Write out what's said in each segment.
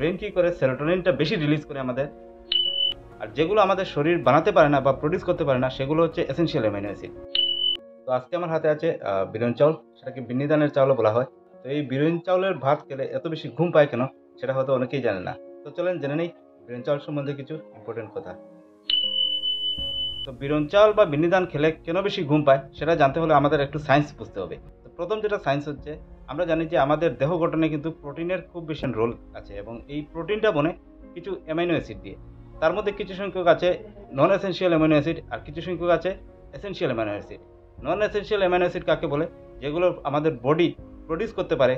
Brain কি করে সেরোটোনিনটা বেশি রিলিজ করে আমাদের, আর যেগুলো আমাদের শরীর বানাতে পারে না বা প্রডিউস করতে পারে না সেগুলো হচ্ছে এসেনশিয়াল অ্যামাইনো অ্যাসিড। তো আজকে আমার হাতে আছে বিরিয়ানি চাউল, সেটাকে বিন্নি ধানের চাউলও বলা হয়। তো এই বিরিয়ানি চাউলের ভাত খেলে এত বেশি ঘুম পায় কেন, সেটা হয়তো অনেকেই জানে না। তো চলেন জেনে নেই বিরিয়ানি চাউল সম্বন্ধে কিছু ইম্পর্টেন্ট কথা। তো বিরন চাউল বা বিন্নি ধান খেলে কেন বেশি ঘুম পায় সেটা জানতে হলে আমাদের একটু সায়েন্স বুঝতে হবে। তো প্রথম যেটা সায়েন্স হচ্ছে, আমরা জানি যে আমাদের দেহ গঠনে কিন্তু প্রোটিনের খুব বেশি রোল আছে, এবং এই প্রোটিনটা বনে কিছু অ্যামাইনো অ্যাসিড দিয়ে। তার মধ্যে কিছু সংখ্যক আছে নন এসেনশিয়াল অ্যামাইনো অ্যাসিড, আর কিছু সংখ্যক আছে এসেনশিয়াল অ্যামাইনো অ্যাসিড। নন এসেনশিয়াল অ্যামাইনো অ্যাসিড কাকে বলে? যেগুলো আমাদের বডি প্রডিউস করতে পারে,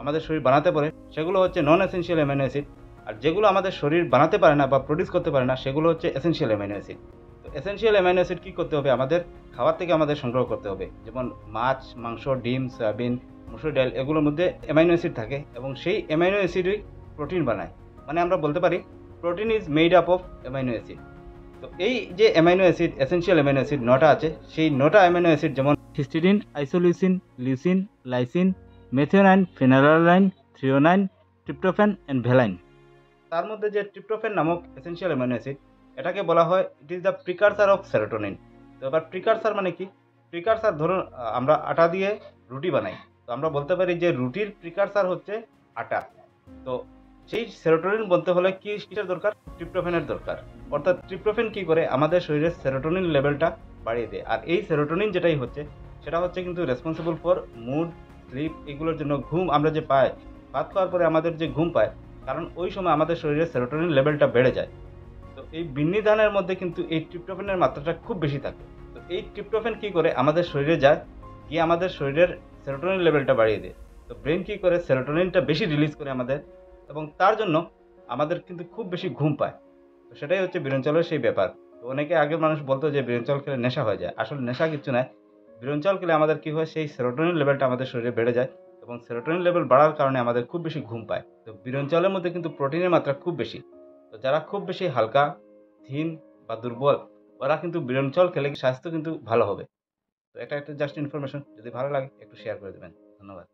আমাদের শরীর বানাতে পারে, সেগুলো হচ্ছে নন এসেনশিয়াল অ্যামাইনো অ্যাসিড। আর যেগুলো আমাদের শরীর বানাতে পারে না বা প্রডিউস করতে পারে না সেগুলো হচ্ছে এসেনশিয়াল অ্যামাইনো অ্যাসিড। তো এসেনশিয়াল অ্যামাইনো অ্যাসিড কী করতে হবে? আমাদের খাবার থেকে আমাদের সংগ্রহ করতে হবে। যেমন মাছ, মাংস, ডিম, সয়াবিন, মসুর ডাল, এগুলোর মধ্যে অ্যামাইনো অ্যাসিড থাকে, এবং সেই অ্যামাইনো অ্যাসিডই প্রোটিন বানায়। মানে আমরা বলতে পারি protein is made up of amino acid. তো এই যে amino acid, essential amino acid 9টা আছে, সেই 9টা অ্যামাইনো অ্যাসিড যেমন histidine, isoleucine, leucine, lysine, methionine, phenylalanine, threonine, tryptophan and valine. তার মধ্যে যে ট্রিপ্টোফ্যান নামক এসেনশিয়াল অ্যামাইনো অ্যাসিড, এটাকে বলা হয় it is the precursor of serotonin. তো এবার প্রিকারসার মানে কি? প্রিকারসার ধরুন আমরা আটা দিয়ে রুটি বানাই, তো আমরা বলতে পারি যে রুটির প্রিকারসার হচ্ছে আটা। তো সেই সেরোটোনিন বলতে হলে কি কিসের দরকার? ট্রিপ্টোফ্যানের দরকার। অর্থাৎ ট্রিপ্টোফ্যান কি করে? আমাদের শরীরের সেরোটোনিন লেভেলটা বাড়িয়ে দেয়। আর এই সেরোটোনিন যেটাই হচ্ছে, সেটা হচ্ছে কিন্তু রেসপন্সিবল ফর মুড, স্লিপ, এগুলোর জন্য। ঘুম আমরা যে পাই, ভাত খাওয়ার পরে আমাদের যে ঘুম পায়, কারণ ওই সময় আমাদের শরীরে সেরোটোনিন লেভেলটা বেড়ে যায়। তো এই বিন্নি ধানের মধ্যে কিন্তু এই ট্রিপ্টোফ্যানের মাত্রাটা খুব বেশি থাকে। তো এই ট্রিপ্টোফ্যান কি করে? আমাদের শরীরে যায়, গিয়ে আমাদের শরীরের সেরোটোনিন লেভেলটা বাড়িয়ে দেয়। তো ব্রেন কি করে? সেরোটোনিনটা বেশি রিলিজ করে আমাদের, এবং তার জন্য আমাদের কিন্তু খুব বেশি ঘুম পায়। তো সেটাই হচ্ছে বিরন চাউলের সেই ব্যাপার। তো অনেকে আগের মানুষ বলতো যে বিরন চাউল খেলে নেশা হয়ে যায়। আসলে নেশা কিছু নয়। বিরন চাউল খেলে আমাদের কি হয়? সেই সেরোটোনিন লেভেলটা আমাদের শরীরে বেড়ে যায়, এবং সেরোটোনিন লেভেল বাড়ার কারণে আমাদের খুব বেশি ঘুম পায়। তো বিরন চাউলের মধ্যে কিন্তু প্রোটিনের মাত্রা খুব বেশি। তো যারা খুব বেশি হালকা, থিন বা দুর্বল, ওরা কিন্তু বিরন চাউল খেলে স্বাস্থ্য কিন্তু ভালো হবে। তো এটা একটা জাস্ট ইনফরমেশন। যদি ভালো লাগে একটু শেয়ার করে দেবেন। ধন্যবাদ।